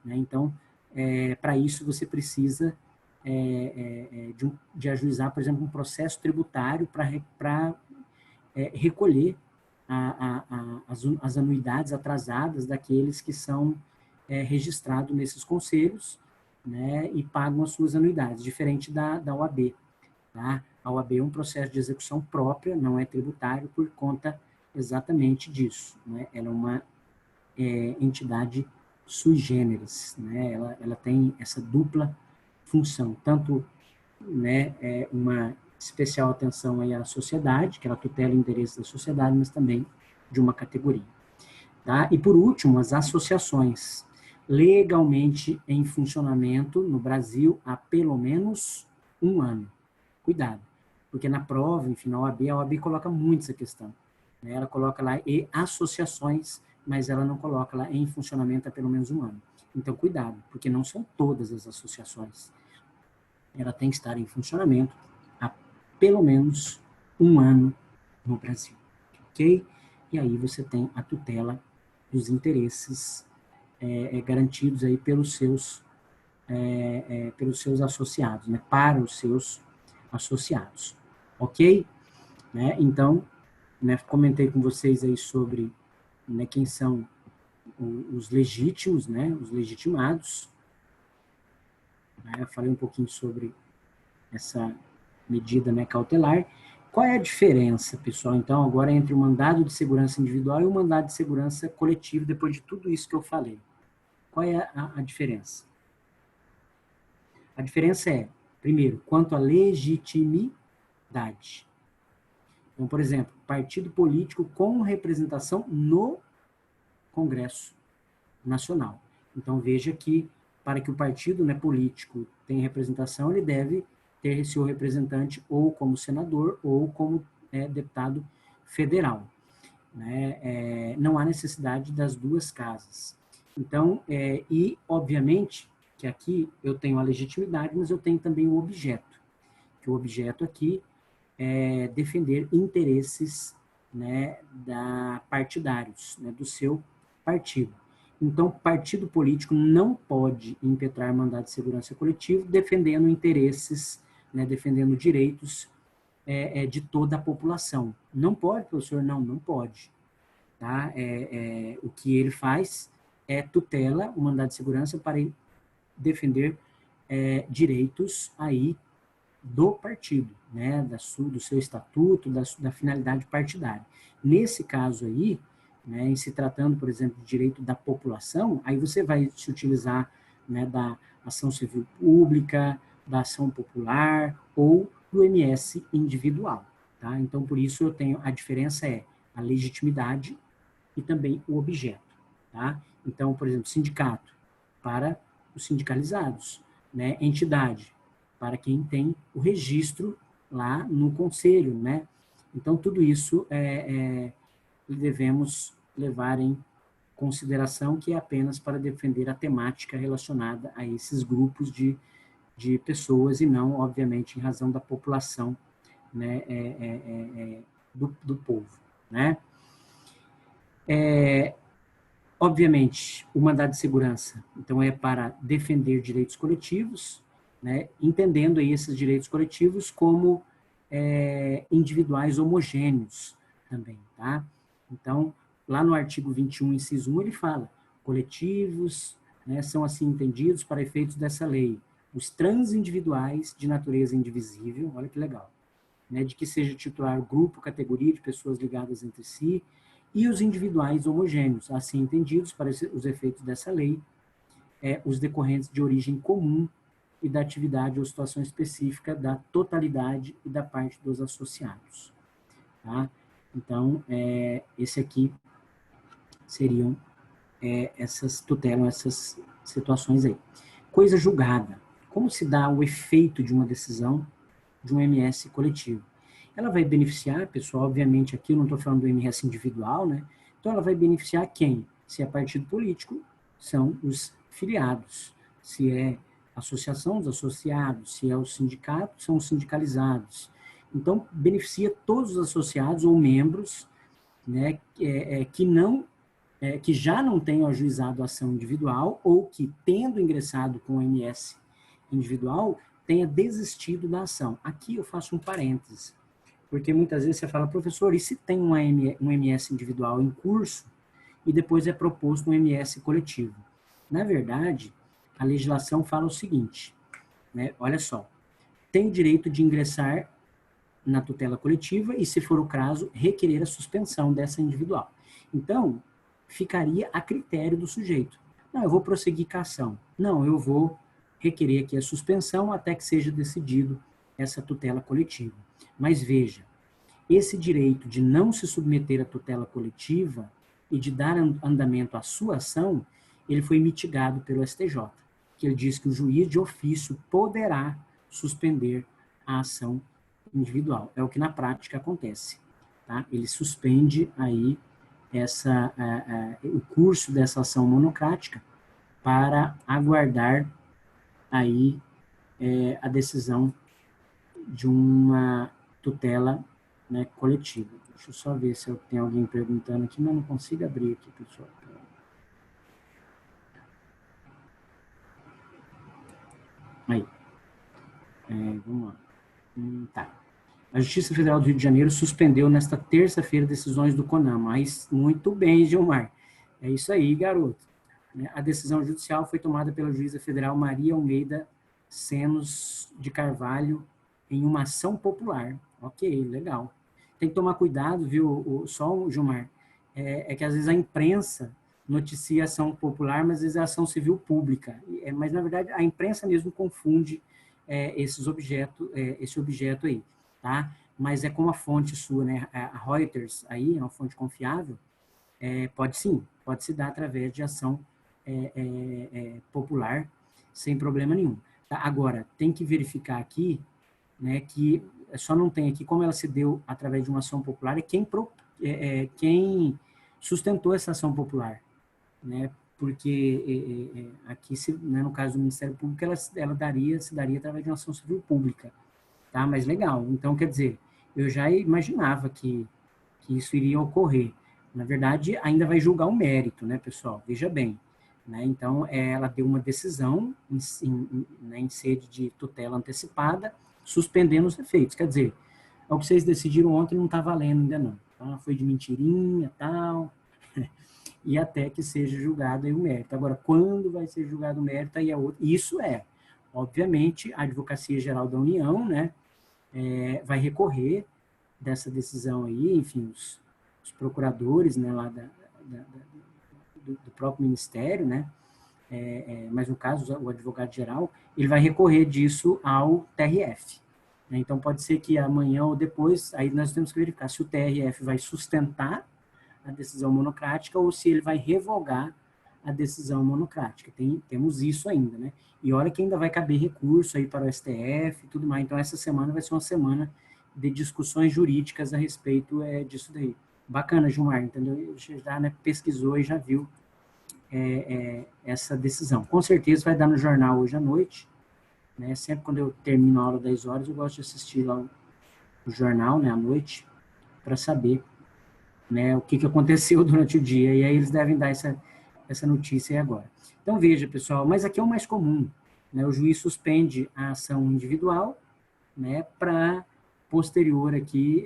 né? Então, para isso você precisa de ajuizar, por exemplo, um processo tributário para recolher as anuidades atrasadas daqueles que são registrados nesses conselhos, né, e pagam as suas anuidades, diferente da OAB. Tá? A OAB é um processo de execução própria, não é tributário, por conta exatamente disso. Né? Ela é uma entidade sui generis, né? Ela tem essa dupla função, tanto, né, uma especial atenção aí à sociedade, que ela tutela o interesse da sociedade, mas também de uma categoria. Tá? E por último, as associações, legalmente em funcionamento no Brasil há pelo menos 1 ano. Cuidado, porque na prova, enfim, na OAB, a OAB coloca muito essa questão. Né? Ela coloca lá e associações, mas ela não coloca lá em funcionamento há pelo menos 1 ano. Então, cuidado, porque não são todas as associações. Ela tem que estar em funcionamento há pelo menos 1 ano no Brasil. Ok? E aí você tem a tutela dos interesses garantidos aí pelos seus associados, né? Para os seus associados. Ok? Né? Então, né, comentei com vocês aí sobre, né, quem são os legítimos, né, os legitimados. Né? Eu falei um pouquinho sobre essa medida, né, cautelar. Qual é a diferença, pessoal, então, agora entre o mandado de segurança individual e o mandado de segurança coletivo, depois de tudo isso que eu falei? Qual é a diferença? A diferença é, primeiro, quanto à legitimidade. Então, por exemplo, partido político com representação no Congresso Nacional. Então, veja que, para que o partido, né, político tenha representação, ele deve ter seu representante ou como senador ou como deputado federal. Né? Não há necessidade das duas casas. Então, e, obviamente, que aqui eu tenho a legitimidade, mas eu tenho também o objeto. Que o objeto aqui é defender interesses, né, partidários, né, do seu partido. Então, partido político não pode impetrar mandado de segurança coletivo defendendo interesses, né, defendendo direitos de toda a população. Não pode, professor? Não pode. Tá? O que ele faz é tutela o mandado de segurança para defender direitos aí do partido, né, do seu estatuto, da finalidade partidária. Nesse caso aí, né, em se tratando, por exemplo, de direito da população, aí você vai se utilizar, né, da ação civil pública, da ação popular ou do MS individual. Tá? Então, por isso eu tenho, a diferença é a legitimidade e também o objeto. Tá? Então, por exemplo, sindicato, para os sindicalizados, né, entidade, para quem tem o registro lá no conselho, né? Então, tudo isso devemos levar em consideração que é apenas para defender a temática relacionada a esses grupos de pessoas e não, obviamente, em razão da população, né, do povo, né? Obviamente, o mandado de segurança, então, é para defender direitos coletivos, né, entendendo aí esses direitos coletivos como individuais homogêneos também, tá? Então, lá no artigo 21, inciso 1, ele fala, coletivos, né, são assim entendidos para efeitos dessa lei, os transindividuais de natureza indivisível, olha que legal, né, de que seja titular grupo, categoria de pessoas ligadas entre si, e os individuais homogêneos, assim entendidos para os efeitos dessa lei, os decorrentes de origem comum e da atividade ou situação específica da totalidade e da parte dos associados. Tá? Então, esse aqui seriam essas tutelam essas situações aí. Coisa julgada. Como se dá o efeito de uma decisão de um MS coletivo? Ela vai beneficiar, pessoal, obviamente aqui eu não estou falando do MS individual, né? Então ela vai beneficiar quem? Se é partido político, são os filiados. Se é associação, os associados. Se é o sindicato, são os sindicalizados. Então, beneficia todos os associados ou membros, né, que já não tenham ajuizado a ação individual ou que, tendo ingressado com o MS individual, tenha desistido da ação. Aqui eu faço um parêntese, porque muitas vezes você fala, professor, e se tem um MS individual em curso e depois é proposto um MS coletivo? Na verdade, a legislação fala o seguinte, né, olha só, tem o direito de ingressar na tutela coletiva e, se for o caso, requerer a suspensão dessa individual. Então, ficaria a critério do sujeito. Não, eu vou prosseguir com a ação. Não, eu vou requerer aqui a suspensão até que seja decidido essa tutela coletiva. Mas veja, esse direito de não se submeter à tutela coletiva e de dar andamento à sua ação, ele foi mitigado pelo STJ, que ele diz que o juiz de ofício poderá suspender a ação individual. É o que na prática acontece. Tá? Ele suspende aí o curso dessa ação monocrática para aguardar aí a decisão de uma tutela, né, coletiva. Deixa eu só ver se eu tenho alguém perguntando aqui, mas não consigo abrir aqui, pessoal. Aí. Vamos lá. Tá. A Justiça Federal do Rio de Janeiro suspendeu nesta terça-feira decisões do CONAMA. Mas muito bem, Gilmar. É isso aí, garoto. A decisão judicial foi tomada pela juíza federal Maria Almeida Senos de Carvalho em uma ação popular Ok, legal. Tem que tomar cuidado, viu, só, Gilmar, que às vezes a imprensa noticia ação popular, mas às vezes é ação civil pública. Mas, na verdade, a imprensa mesmo confunde esse objeto aí, tá? Mas é como a fonte sua, né? A Reuters aí, é uma fonte confiável, pode se dar através de ação popular, sem problema nenhum. Tá? Agora, tem que verificar aqui, né, que só não tem aqui como ela se deu através de uma ação popular e quem sustentou essa ação popular, né? Porque aqui, né, no caso do Ministério Público, ela se daria através de uma ação civil pública, tá? Mas legal. Então, quer dizer, eu já imaginava que isso iria ocorrer. Na verdade, ainda vai julgar o mérito, né, pessoal? Veja bem. Né? Então, ela deu uma decisão em sede de tutela antecipada, suspendendo os efeitos. Quer dizer, o que vocês decidiram ontem não está valendo ainda não. Tá? Foi de mentirinha, tal, e até que seja julgado aí o mérito. Agora, quando vai ser julgado o mérito, aí é outro. Isso obviamente, a Advocacia Geral da União, né, vai recorrer dessa decisão aí, enfim, os procuradores, né, lá do próprio Ministério, né, mas no caso o advogado-geral, ele vai recorrer disso ao TRF. Né? Então pode ser que amanhã ou depois, aí nós temos que verificar se o TRF vai sustentar a decisão monocrática ou se ele vai revogar a decisão monocrática. Temos isso ainda, né? E olha que ainda vai caber recurso aí para o STF e tudo mais. Então essa semana vai ser uma semana de discussões jurídicas a respeito disso daí. Bacana, Gilmar, entendeu? Você já, né, pesquisou e já viu essa decisão. Com certeza vai dar no jornal hoje à noite, né? Sempre quando eu termino a aula 10 horas, eu gosto de assistir lá o jornal, né, à noite, para saber, né, o que aconteceu durante o dia, e aí eles devem dar essa notícia aí agora. Então, veja, pessoal, mas aqui é o mais comum, né? O juiz suspende a ação individual, né, para posterior aqui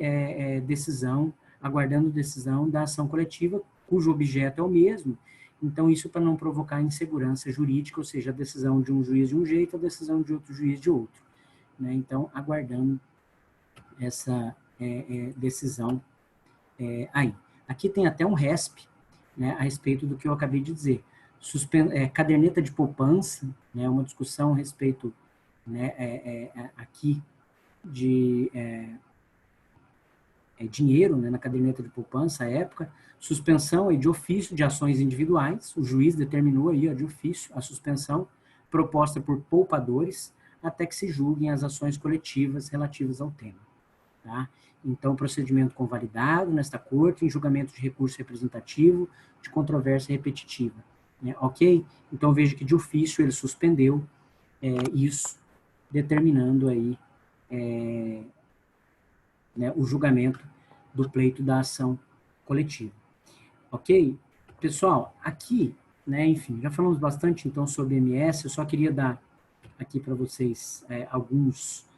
decisão, aguardando decisão da ação coletiva, cujo objeto é o mesmo. Então, isso para não provocar insegurança jurídica, ou seja, a decisão de um juiz de um jeito, a decisão de outro juiz de outro. Né? Então, aguardando essa decisão aí. Aqui tem até um RESP, né, a respeito do que eu acabei de dizer. Caderneta de poupança, né, uma discussão a respeito, né, aqui de dinheiro, né, na caderneta de poupança à época, suspensão de ofício de ações individuais, o juiz determinou aí de ofício a suspensão proposta por poupadores até que se julguem as ações coletivas relativas ao tema. Tá? Então, procedimento convalidado nesta corte em julgamento de recurso representativo de controvérsia repetitiva. Né? Ok? Então, veja que de ofício ele suspendeu isso, determinando aí né, o julgamento do pleito da ação coletiva. Ok? Pessoal, aqui, né, enfim, já falamos bastante então sobre MS, eu só queria dar aqui para vocês alguns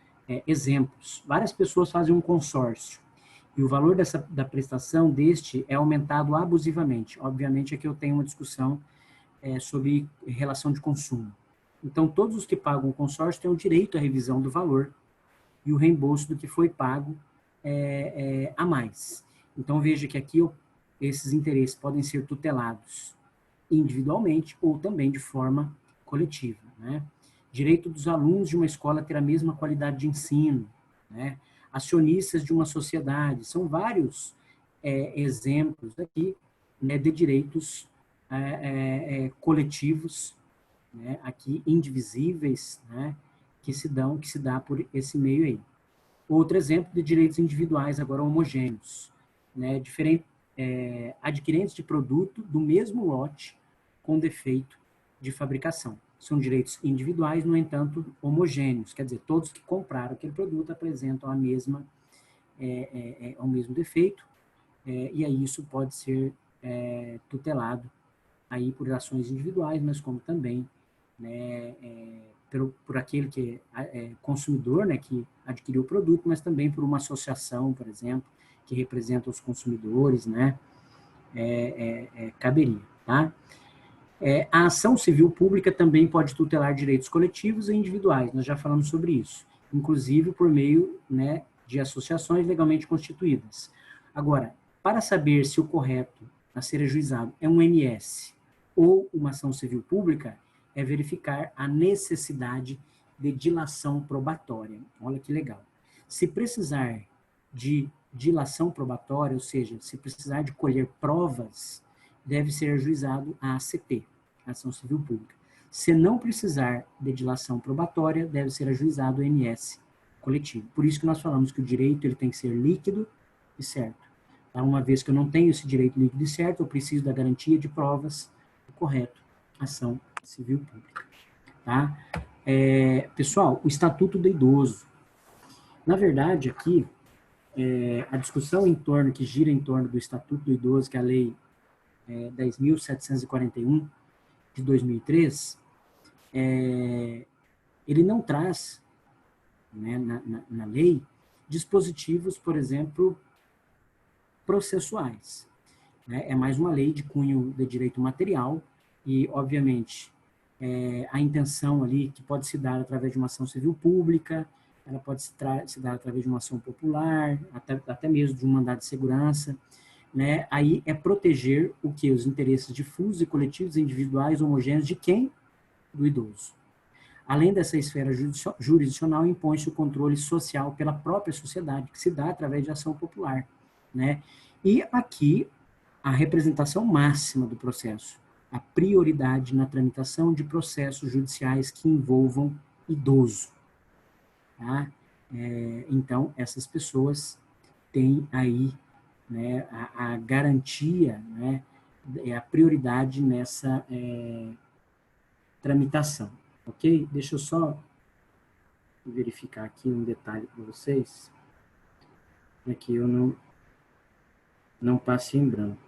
exemplos. Várias pessoas fazem um consórcio e o valor da prestação deste é aumentado abusivamente. Obviamente, aqui eu tenho uma discussão sobre relação de consumo. Então, todos os que pagam o consórcio têm o direito à revisão do valor e o reembolso do que foi pago a mais. Então, veja que aqui esses interesses podem ser tutelados individualmente ou também de forma coletiva. Né? Direito dos alunos de uma escola ter a mesma qualidade de ensino, né? Acionistas de uma sociedade, são vários exemplos aqui, né, de direitos coletivos, né, aqui indivisíveis, né, que se dá por esse meio aí. Outro exemplo de direitos individuais, agora homogêneos, né, adquirentes de produto do mesmo lote com defeito de fabricação. São direitos individuais, no entanto, homogêneos, quer dizer, todos que compraram aquele produto apresentam o mesmo defeito, e aí isso pode ser tutelado aí por ações individuais, mas como também, né, por aquele que é consumidor, né, que adquiriu o produto, mas também por uma associação, por exemplo, que representa os consumidores, né, caberia, tá? A ação civil pública também pode tutelar direitos coletivos e individuais, nós já falamos sobre isso, inclusive por meio, né, de associações legalmente constituídas. Agora, para saber se o correto a ser ajuizado é um MS ou uma ação civil pública, é verificar a necessidade de dilação probatória. Olha que legal. Se precisar de dilação probatória, ou seja, se precisar de colher provas, deve ser ajuizado a ACP, ação civil pública. Se não precisar de dilação probatória, deve ser ajuizado o MS coletivo. Por isso que nós falamos que o direito ele tem que ser líquido e certo. Tá? Uma vez que eu não tenho esse direito líquido e certo, eu preciso da garantia de provas do correto, ação civil pública. Tá? Pessoal, o Estatuto do Idoso. Na verdade, aqui, a discussão que gira em torno do Estatuto do Idoso, que é a Lei 10.741 de 2003, ele não traz, né, na lei, dispositivos, por exemplo, processuais. Né? É mais uma lei de cunho de direito material e, obviamente, a intenção ali que pode se dar através de uma ação civil pública, ela pode se dar através de uma ação popular, até mesmo de um mandado de segurança, né? Aí é proteger o que? Os interesses difusos e coletivos individuais homogêneos de quem? Do idoso. Além dessa esfera jurisdicional, impõe-se o controle social pela própria sociedade, que se dá através de ação popular, né? E aqui, a representação máxima do processo, a prioridade na tramitação de processos judiciais que envolvam idoso. Tá? Então, essas pessoas têm aí, né, a garantia, né, a prioridade nessa tramitação, ok? Deixa eu só verificar aqui um detalhe para vocês, para que eu não passe em branco.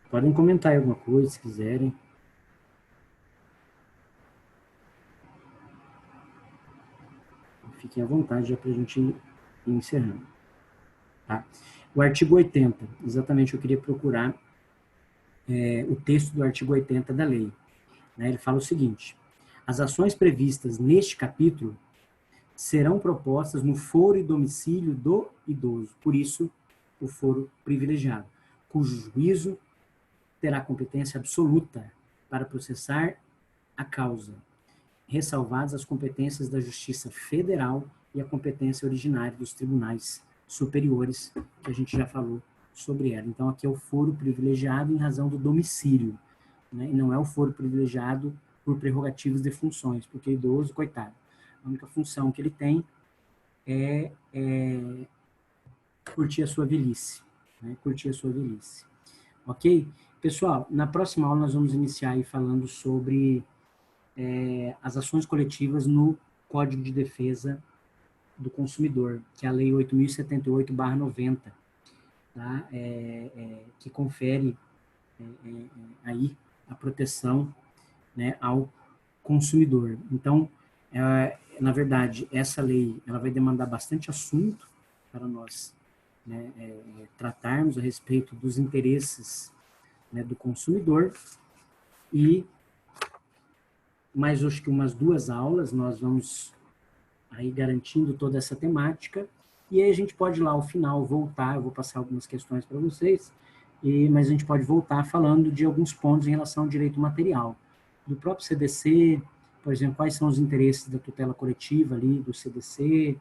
Podem comentar alguma coisa, se quiserem. Fiquem à vontade já para a gente ir encerrando. Tá? O artigo 80, exatamente eu queria procurar o texto do artigo 80 da lei. Né? Ele fala o seguinte: as ações previstas neste capítulo serão propostas no foro e domicílio do idoso, por isso o foro privilegiado, cujo juízo terá competência absoluta para processar a causa, ressalvadas as competências da Justiça Federal e a competência originária dos tribunais superiores, que a gente já falou sobre ela. Então, aqui é o foro privilegiado em razão do domicílio, né? E não é o foro privilegiado por prerrogativas de funções, porque idoso, coitado, a única função que ele tem é curtir a sua velhice, né? Curtir a sua velhice. Ok? Pessoal, na próxima aula nós vamos iniciar aí falando sobre as ações coletivas no Código de Defesa do Consumidor, que é a Lei 8.078/90, tá? Que confere aí a proteção, né, ao consumidor. Então, na verdade, essa lei ela vai demandar bastante assunto para nós, né, tratarmos a respeito dos interesses, né, do consumidor, e mais acho que umas 2 aulas nós vamos aí garantindo toda essa temática, e aí a gente pode lá ao final voltar, eu vou passar algumas questões para vocês, mas a gente pode voltar falando de alguns pontos em relação ao direito material, do próprio CDC, por exemplo, quais são os interesses da tutela coletiva ali do CDC,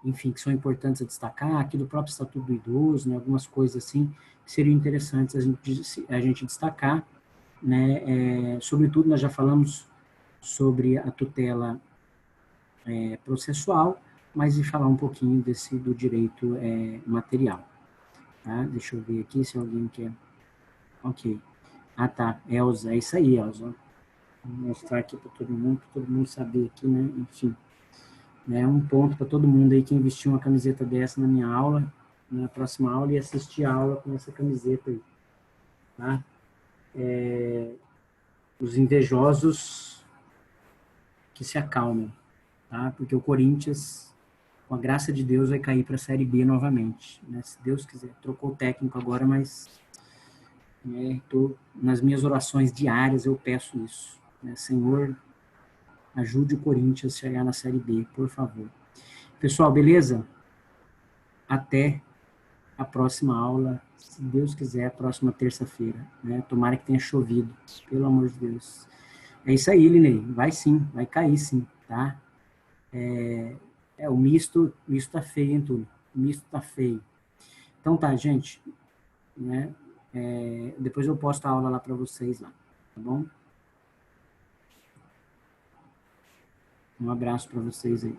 enfim, que são importantes a destacar, aqui do próprio Estatuto do Idoso, né, algumas coisas assim que seriam interessantes a gente destacar, né, sobretudo nós já falamos sobre a tutela processual, mas de falar um pouquinho do direito material. Tá? Deixa eu ver aqui se alguém quer. Ok. Ah, tá. Elza, é isso aí, Elza. Vou mostrar aqui para todo mundo saber aqui, né? Enfim. Um ponto para todo mundo aí, quem vestiu uma camiseta dessa na minha aula, na próxima aula, e assistir a aula com essa camiseta aí. Tá? Os invejosos que se acalmem, tá? Porque o Corinthians, com a graça de Deus, vai cair para a Série B novamente, né? Se Deus quiser. Trocou o técnico agora, mas nas minhas orações diárias eu peço isso, né? Senhor, ajude o Corinthians a chegar na Série B, por favor. Pessoal, beleza? Até a próxima aula, se Deus quiser, próxima terça-feira, né? Tomara que tenha chovido, pelo amor de Deus. É isso aí, Linei. Vai sim, vai cair sim, tá? O misto tá feio, hein, Túlio? O misto tá feio. Então tá, gente, né? Depois eu posto a aula lá para vocês lá, tá bom? Um abraço para vocês aí.